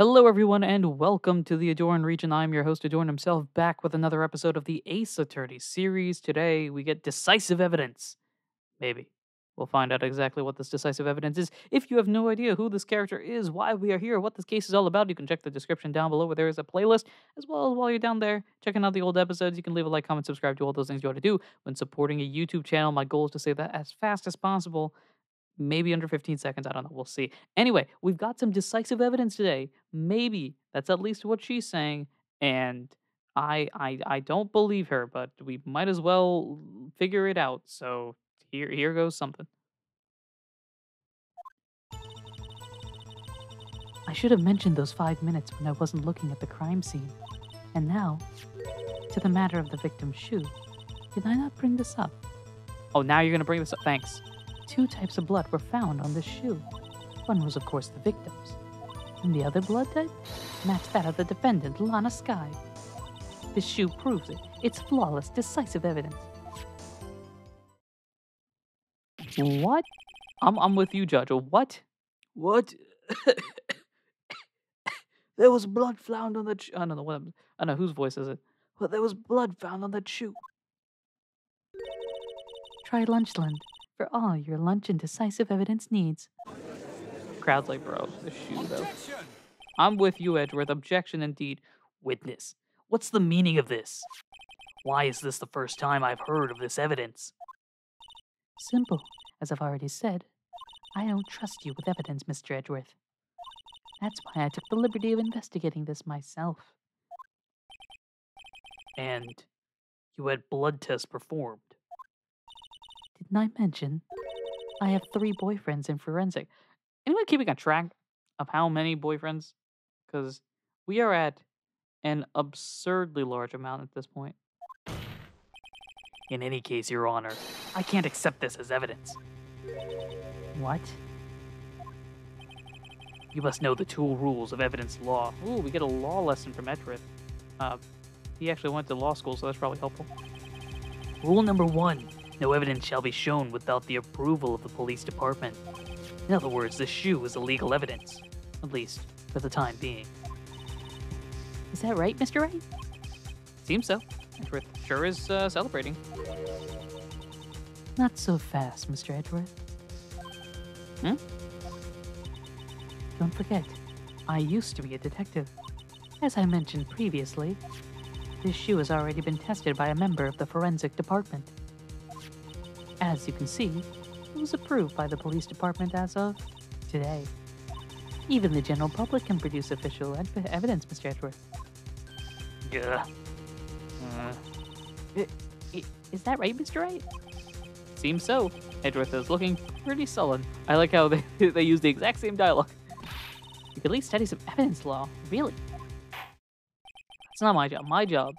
Hello, everyone, and welcome to the Ahdurin region. I'm your host, Ahdurin himself, back with another episode of the Ace Attorney series. Today, we get decisive evidence. Maybe. We'll find out exactly what this decisive evidence is. If you have no idea who this character is, why we are here, what this case is all about, you can check the description down below where there is a playlist. As well as while you're down there checking out the old episodes, you can leave a like, comment, subscribe to all those things you want to do when supporting a YouTube channel. My goal is to say that as fast as possible. Maybe under 15 seconds. I don't know. We'll see. Anyway, we've got some decisive evidence today. Maybe that's at least what she's saying. And I don't believe her, but we might as well figure it out. So here goes something. I should have mentioned those 5 minutes when I wasn't looking at the crime scene. And now, to the matter of the victim's shoe. Did I not bring this up? Oh, now you're gonna bring this up. Thanks. 2 types of blood were found on this shoe. One was, of course, the victim's. And the other blood type matched that of the defendant, Lana Sky. This shoe proves it. It's flawless, decisive evidence. What? I'm with you, Judge. What? What? There was blood found on that. I don't know what. I don't know whose voice is it. But there was blood found on that shoe. Try Lunchland for all your lunch and decisive evidence needs. Crowd's like, bro, the shoe though. I'm with you, Edgeworth. Objection indeed. Witness. What's the meaning of this? Why is this the first time I've heard of this evidence? Simple. As I've already said, I don't trust you with evidence, Mr. Edgeworth. That's why I took the liberty of investigating this myself. And you had blood tests performed. Didn't I mention I have 3 boyfriends in forensic? Anyone keeping a track of how many boyfriends? Because we are at an absurdly large amount at this point. In any case, Your Honor, I can't accept this as evidence. What? You must know the 2 rules of evidence law. Ooh, we get a law lesson from Edgeworth. He actually went to law school, so that's probably helpful. Rule number 1. No evidence shall be shown without the approval of the police department. In other words, the shoe is illegal evidence. At least, for the time being. Is that right, Mr. Wright? Seems so. Edgeworth sure is celebrating. Not so fast, Mr. Edgeworth. Don't forget, I used to be a detective. As I mentioned previously, this shoe has already been tested by a member of the forensic department. As you can see, it was approved by the police department as of today. Even the general public can produce official evidence, Mr. Edgeworth. Yeah. Is that right, Mr. Wright? Seems so. Edgeworth is looking pretty sullen. I like how they use the exact same dialogue. You could at least study some evidence law. Really? It's not my job. My job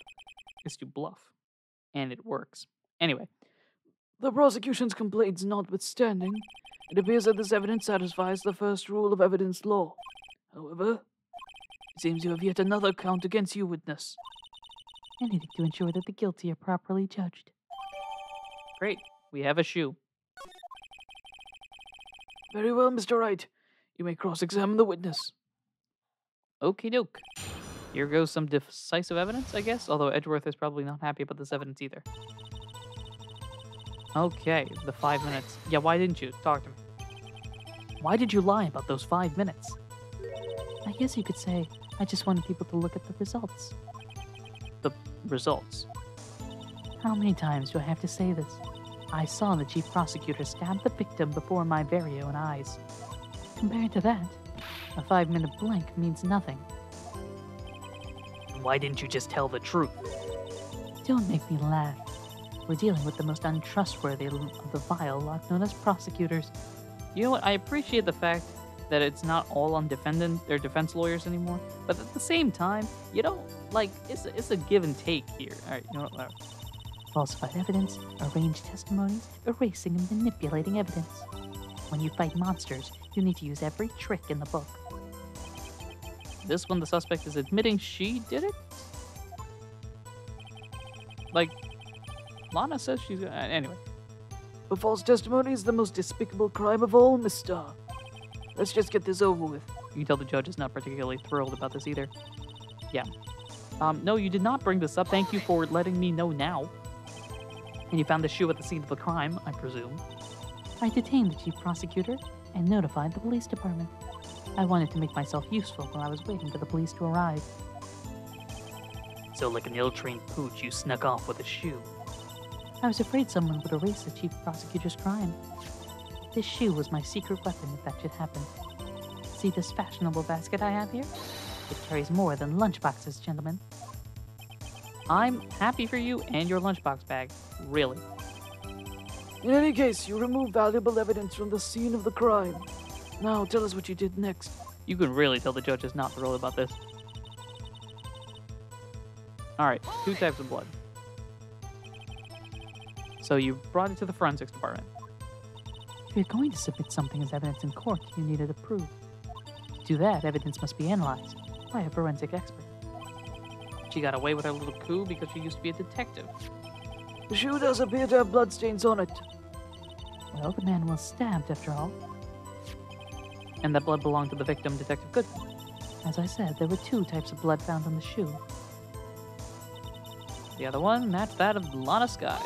is to bluff. And it works. Anyway. The prosecution's complaints notwithstanding, it appears that this evidence satisfies the first rule of evidence law. However, it seems you have yet another count against you, witness. Anything to ensure that the guilty are properly judged. Great. We have a shoe. Very well, Mr. Wright. You may cross-examine the witness. Okie doke. Here goes some decisive evidence, I guess. Although Edgeworth is probably not happy about this evidence either. Okay, the 5 minutes. Yeah, why didn't you? Talk to me. Why did you lie about those 5 minutes? I guess you could say I just wanted people to look at the results. The results? How many times do I have to say this? I saw the chief prosecutor stab the victim before my very own eyes. Compared to that, a 5-minute blank means nothing. Why didn't you just tell the truth? Don't make me laugh. We're dealing with the most untrustworthy of the vile lot known as prosecutors. You know what? I appreciate the fact that it's not all on their defense lawyers anymore. But at the same time, you don't, like, it's a give and take here. All right, you know what? Whatever. Falsified evidence, arranged testimonies, erasing and manipulating evidence. When you fight monsters, you need to use every trick in the book. This one, the suspect is admitting she did it? Like, Lana says she's... anyway. But false testimony is the most despicable crime of all, mister. Let's just get this over with. You can tell the judge is not particularly thrilled about this either. Yeah. No, you did not bring this up. Thank you for letting me know now. And you found the shoe at the scene of the crime, I presume. I detained the chief prosecutor and notified the police department. I wanted to make myself useful while I was waiting for the police to arrive. So like an ill-trained pooch, you snuck off with a shoe. I was afraid someone would erase the chief prosecutor's crime. This shoe was my secret weapon if that should happen. See this fashionable basket I have here? It carries more than lunchboxes, gentlemen. I'm happy for you and your lunchbox bag. Really. In any case, you removed valuable evidence from the scene of the crime. Now, tell us what you did next. You can really tell the judge is not thrilled about this. Alright, 2 types of blood. So you brought it to the forensics department. If you're going to submit something as evidence in court, you need it approved. To do that, evidence must be analyzed by a forensic expert. She got away with her little coup because she used to be a detective. The shoe does appear to have bloodstains on it. Well, the man was stabbed after all. And that blood belonged to the victim, Detective Goodman. As I said, there were 2 types of blood found on the shoe. The other one matched that of Lana Sky.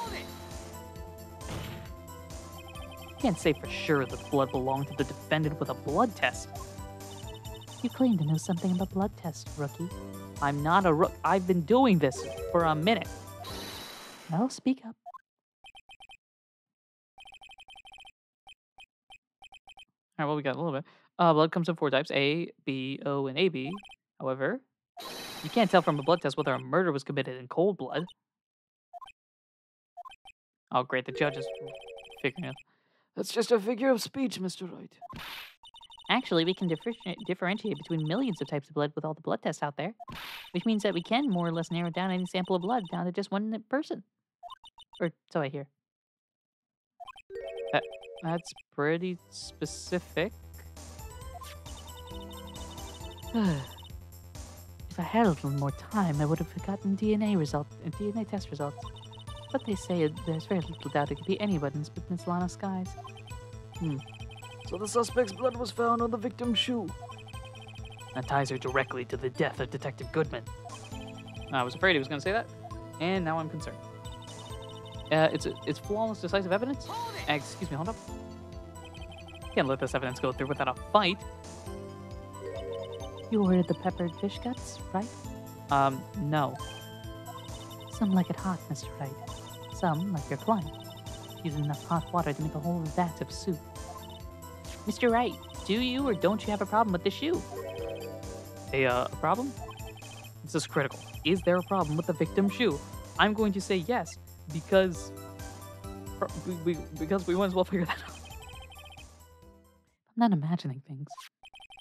Can't say for sure that the blood belonged to the defendant with a blood test. You claim to know something about blood tests, rookie. I'm not a rook. I've been doing this for a minute. Well, speak up. Alright, well, we got a little bit. Blood comes in 4 types, A, B, O, and AB. However, you can't tell from a blood test whether a murder was committed in cold blood. Oh, great, the judge is figuring it. That's just a figure of speech, Mr. Wright. Actually, we can differentiate between millions of types of blood with all the blood tests out there, which means that we can more or less narrow down any sample of blood down to just one person. Or so I hear. That's pretty specific. If I had a little more time, I would have gotten DNA test results. But they say there's very little doubt it could be anybody's but Miss Lana Sky's. So the suspect's blood was found on the victim's shoe. That ties her directly to the death of Detective Goodman. I was afraid he was going to say that, and now I'm concerned. It's flawless, decisive evidence? Excuse me, hold up. Can't let this evidence go through without a fight. You ordered the peppered fish guts, right? No. Some like it hot, Mr. Wright. Some, like your client, use enough hot water to make a whole vat of soup. Mr. Wright, do you or don't you have a problem with the shoe? A problem? This is critical. Is there a problem with the victim's shoe? I'm going to say yes, because we might as well figure that out. I'm not imagining things.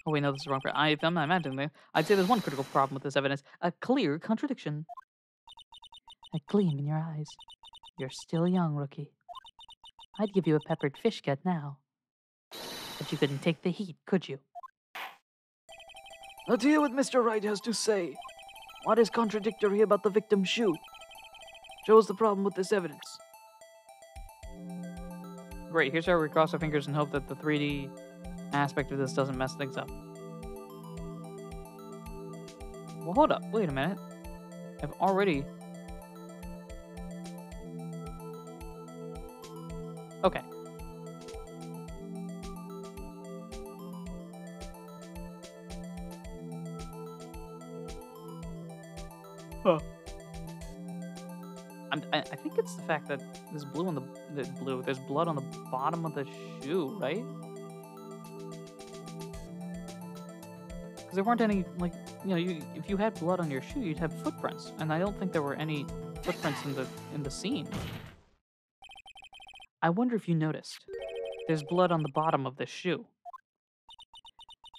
Oh wait, no, this is wrong. If I'm not imagining it, I'd say there's one critical problem with this evidence. A clear contradiction. A gleam in your eyes. You're still young, rookie. I'd give you a peppered fish gut now. But you couldn't take the heat, could you? Let's hear what Mr. Wright has to say. What is contradictory about the victim's shoe? Show us the problem with this evidence. Great, here's where we cross our fingers and hope that the 3D aspect of this doesn't mess things up. Well, hold up. Wait a minute. I've already... Okay. Huh. I think it's the fact that there's there's blood on the bottom of the shoe, right? Because there weren't any, like, if you had blood on your shoe, you'd have footprints, and I don't think there were any footprints in the scene. I wonder if you noticed. There's blood on the bottom of the shoe.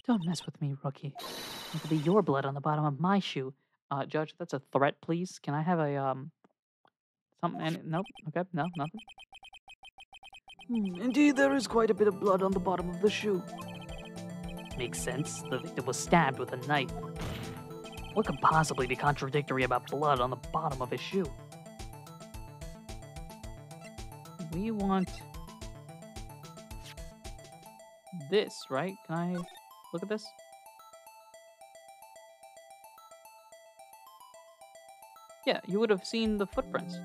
Don't mess with me, rookie. It could be your blood on the bottom of my shoe. Judge, that's a threat, please. Can I have a, something? Nope. Okay, no, nothing. Indeed, there is quite a bit of blood on the bottom of the shoe. Makes sense. The victim was stabbed with a knife. What could possibly be contradictory about blood on the bottom of his shoe? We want this, right? Can I look at this? Yeah, you would have seen the footprints.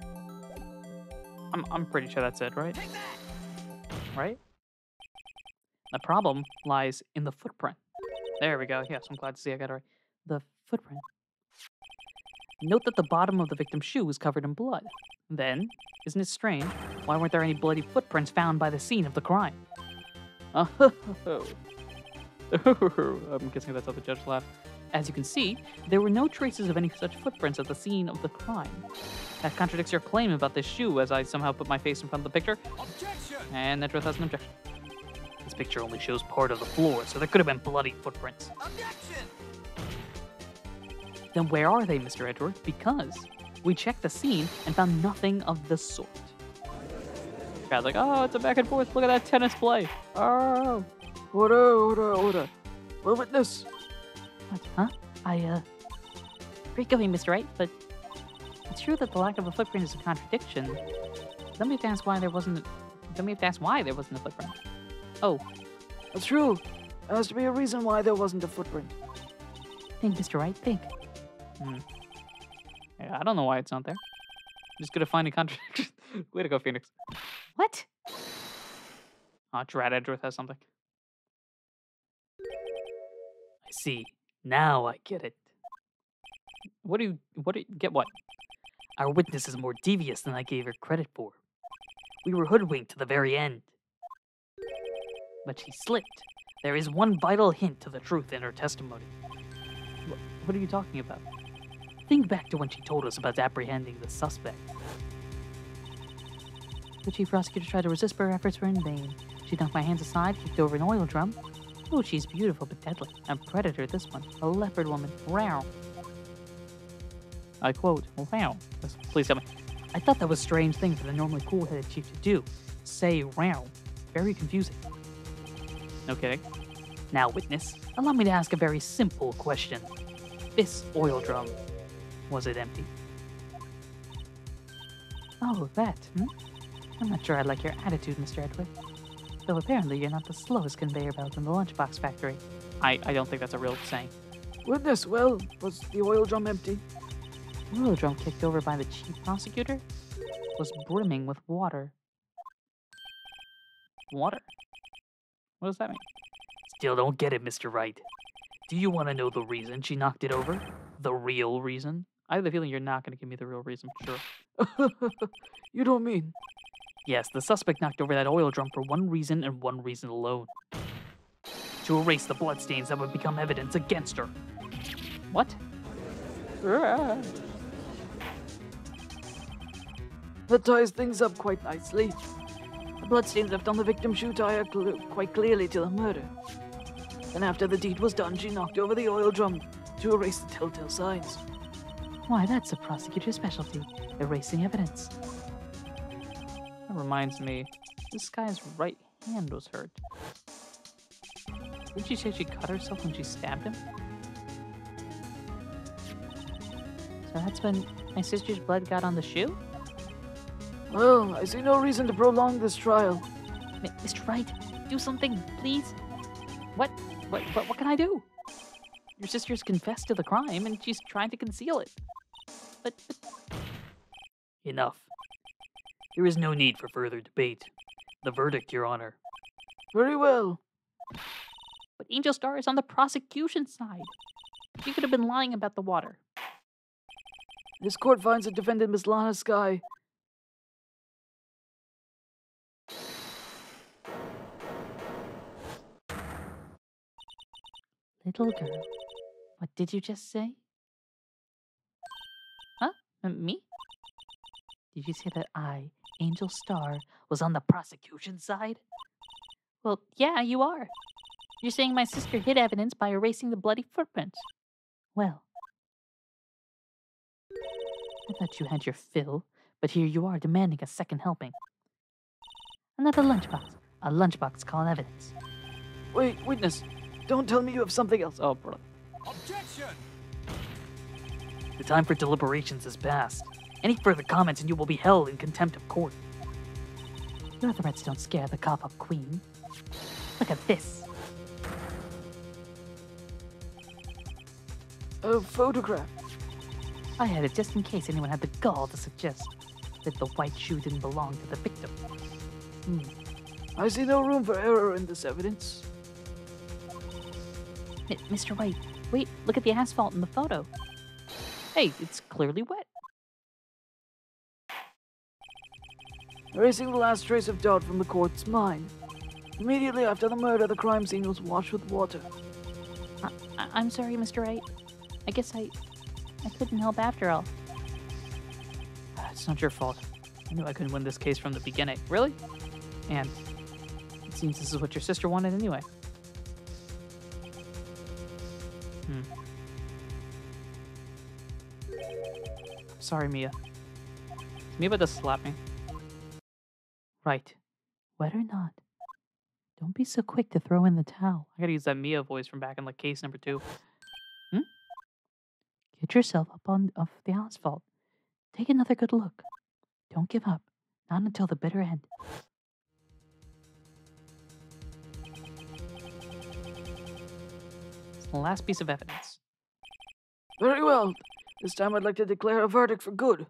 I'm pretty sure that's it, right? Right? The problem lies in the footprint. There we go. Yes, I'm glad to see I got it right. The footprint. Note that the bottom of the victim's shoe was covered in blood. Then, isn't it strange? Why weren't there any bloody footprints found by the scene of the crime? Oh, I'm guessing that's how the judge laughed. As you can see, there were no traces of any such footprints at the scene of the crime. That contradicts your claim about this shoe, as I somehow put my face in front of the picture. Objection! And Nedrith has an objection. This picture only shows part of the floor, so there could have been bloody footprints. Objection! Then where are they, Mr. Edward? Because we checked the scene and found nothing of the sort. Guy's like, oh, it's a back and forth. Look at that tennis play. Oh. Order. Well, witness. What, huh? Forgive me, Mr. Wright, but it's true that the lack of a footprint is a contradiction. Then we have to ask why there wasn't a footprint. Oh. That's true. There has to be a reason why there wasn't a footprint. Think, Mr. Wright, think. Yeah, I don't know why it's not there. I'm just gonna find a contradiction. Way to go, Phoenix. What? Oh, Drat Edgeworth has something. I see. Now I get it. Get what? Our witness is more devious than I gave her credit for. We were hoodwinked to the very end. But she slipped. There is one vital hint to the truth in her testimony. What are you talking about? Think back to when she told us about apprehending the suspect. The chief prosecutor tried to resist, but her efforts were in vain. She knocked my hands aside, kicked over an oil drum. Oh, she's beautiful but deadly. A predator, this one. A leopard woman. Wow. I quote, wow. Please tell me. I thought that was a strange thing for the normally cool-headed chief to do. Say wow. Very confusing. No kidding. Now, witness, allow me to ask a very simple question. This oil drum, was it empty? Oh, that, I'm not sure I like your attitude, Mr. Edward. Though apparently you're not the slowest conveyor belt in the lunchbox factory. I don't think that's a real saying. Witness, well, was the oil drum empty? The oil drum kicked over by the chief prosecutor was brimming with water. Water? What does that mean? Still don't get it, Mr. Wright. Do you want to know the reason she knocked it over? The real reason? I have the feeling you're not going to give me the real reason, for sure. You don't mean? Yes, the suspect knocked over that oil drum for one reason and one reason alone. To erase the bloodstains that would become evidence against her. What? That ties things up quite nicely. The bloodstains left on the victim's shoe tie are quite clearly to the murder. Then after the deed was done, she knocked over the oil drum to erase the telltale signs. Why, that's the prosecutor's specialty, erasing evidence. That reminds me, this guy's right hand was hurt. Didn't she say she cut herself when she stabbed him? So that's when my sister's blood got on the shoe? Well, I see no reason to prolong this trial. Mr. Wright, do something, please. What can I do? Your sister's confessed to the crime and she's trying to conceal it. But... Enough. There is no need for further debate. The verdict, Your Honor. Very well. But Angel Star is on the prosecution side. She could have been lying about the water. This court finds the defendant, Miss Lana Sky. Little girl, what did you just say? Huh? Me? Did you say that I, Angel Star, was on the prosecution side? Well, yeah, you are. You're saying my sister hid evidence by erasing the bloody footprints. Well, I thought you had your fill, but here you are demanding a second helping. Another lunchbox. A lunchbox called evidence. Wait, witness. Don't tell me you have something else. Oh, bro. Objection! The time for deliberations has passed. Any further comments and you will be held in contempt of court. Your threats don't scare the cop-up queen. Look at this. A photograph. I had it just in case anyone had the gall to suggest that the white shoe didn't belong to the victim. I see no room for error in this evidence. Mr. Wright, wait, look at the asphalt in the photo. Hey, it's clearly wet. Erasing the last trace of doubt from the court's mind. Immediately after the murder, the crime scene was washed with water. I'm sorry, Mr. Wright. I guess I couldn't help after all. It's not your fault. I knew I couldn't win this case from the beginning. Really? And it seems this is what your sister wanted anyway. Sorry, Mia. Mia does slap me. Right. Wet or not, don't be so quick to throw in the towel. I gotta use that Mia voice from back in like case number 2. Get yourself up off the asphalt. Take another good look. Don't give up. Not until the bitter end. It's the last piece of evidence. Very well. This time I'd like to declare a verdict for good.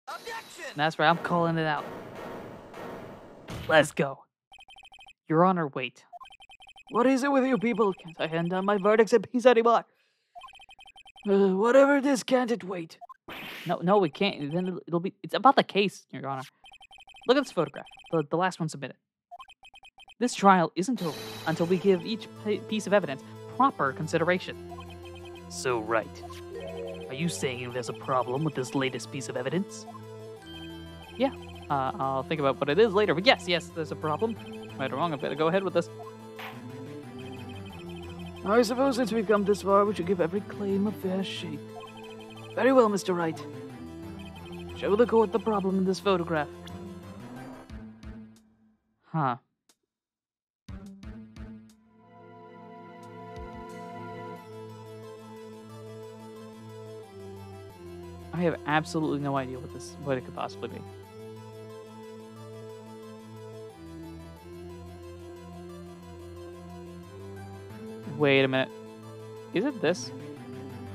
And that's right, I'm calling it out. Let's go. Your Honor, wait. What is it with you people? Can't I hand down my verdicts in peace anymore? Whatever it is, can't it wait? No, we can't. Then it'll be. It's about the case, Your Honor. Look at this photograph. The last one submitted. This trial isn't over until we give each piece of evidence proper consideration. So, Wright, are you saying there's a problem with this latest piece of evidence? Yeah. I'll think about what it is later. But yes, there's a problem. Right or wrong, I better go ahead with this. I suppose since we've come this far, we should give every claim a fair shake. Very well, Mr. Wright. Show the court the problem in this photograph. Huh. I have absolutely no idea what it could possibly be. Wait a minute. Is it this?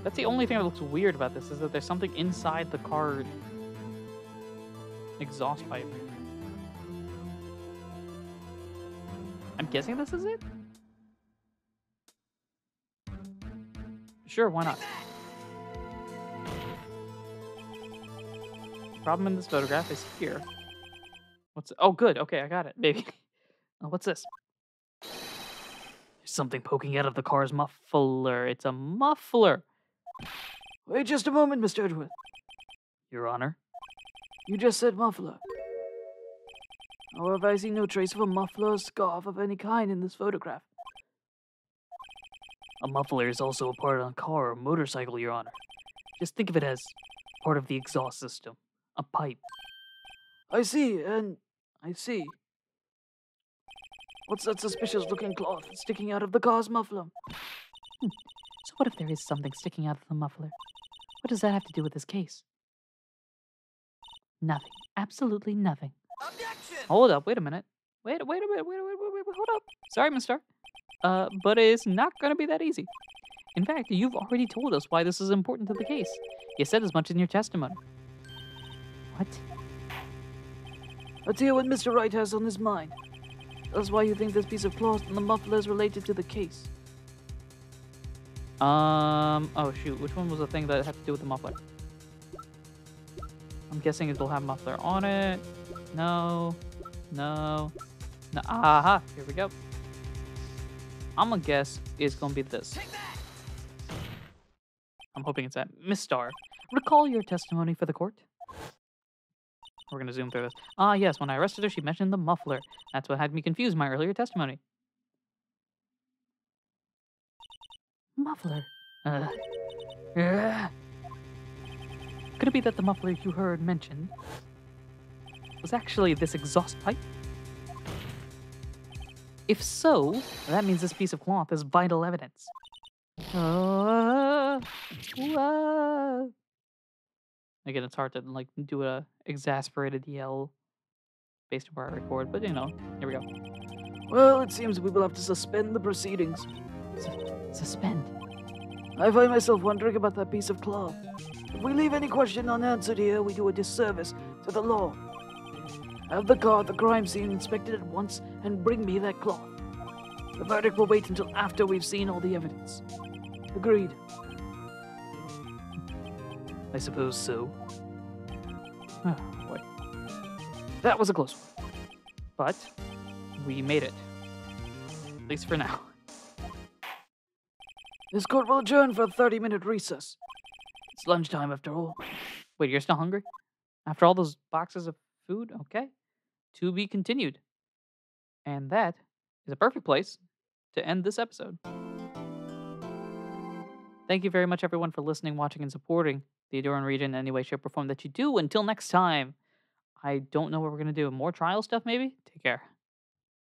That's the only thing that looks weird about this, is that there's something inside the car exhaust pipe. I'm guessing this is it? Sure, why not? Problem in this photograph is here. Oh, good. Okay, I got it. Maybe. What's this? There's something poking out of the car's muffler. It's a muffler. Wait just a moment, Mr. Edward. Your Honor. You just said muffler. However, I see no trace of a muffler or scarf of any kind in this photograph. A muffler is also a part of a car or motorcycle, Your Honor. Just think of it as part of the exhaust system. A pipe. I see. What's that suspicious-looking cloth sticking out of the car's muffler? So what if there is something sticking out of the muffler? What does that have to do with this case? Nothing. Absolutely nothing. Objection! Hold up, wait a minute. Wait a minute, hold up. Sorry, mister. But it's not gonna be that easy. In fact, you've already told us why this is important to the case. You said as much in your testimony. What? Let's hear what Mr. Wright has on his mind. Tell us why you think this piece of cloth and the muffler is related to the case. Oh shoot, which one was the thing that had to do with the muffler? I'm guessing it'll have muffler on it. No. Aha, here we go. I'm gonna guess it's gonna be this. I'm hoping it's that. Miss Star, recall your testimony for the court. We're gonna zoom through this. Ah, yes, when I arrested her, she mentioned the muffler. That's what had me confused in my earlier testimony. Muffler. Could it be that the muffler you heard mentioned was actually this exhaust pipe? If so, that means this piece of cloth is vital evidence. Again, it's hard to like do a exasperated yell based on where I record, but you know, here we go. Well, it seems we will have to suspend the proceedings. Suspend? I find myself wondering about that piece of cloth. If we leave any question unanswered here, we do a disservice to the law. Have the car at the crime scene inspected at once and bring me that cloth. The verdict will wait until after we've seen all the evidence. Agreed. I suppose so. Oh, boy. That was a close one. But we made it. At least for now. This court will adjourn for a 30-minute recess. It's lunchtime after all. Wait, you're still hungry? After all those boxes of food? Okay. To be continued. And that is a perfect place to end this episode. Thank you very much, everyone, for listening, watching, and supporting the Ahdurin region in any way, shape, or form that you do. Until next time, I don't know what we're going to do. More trial stuff, maybe? Take care.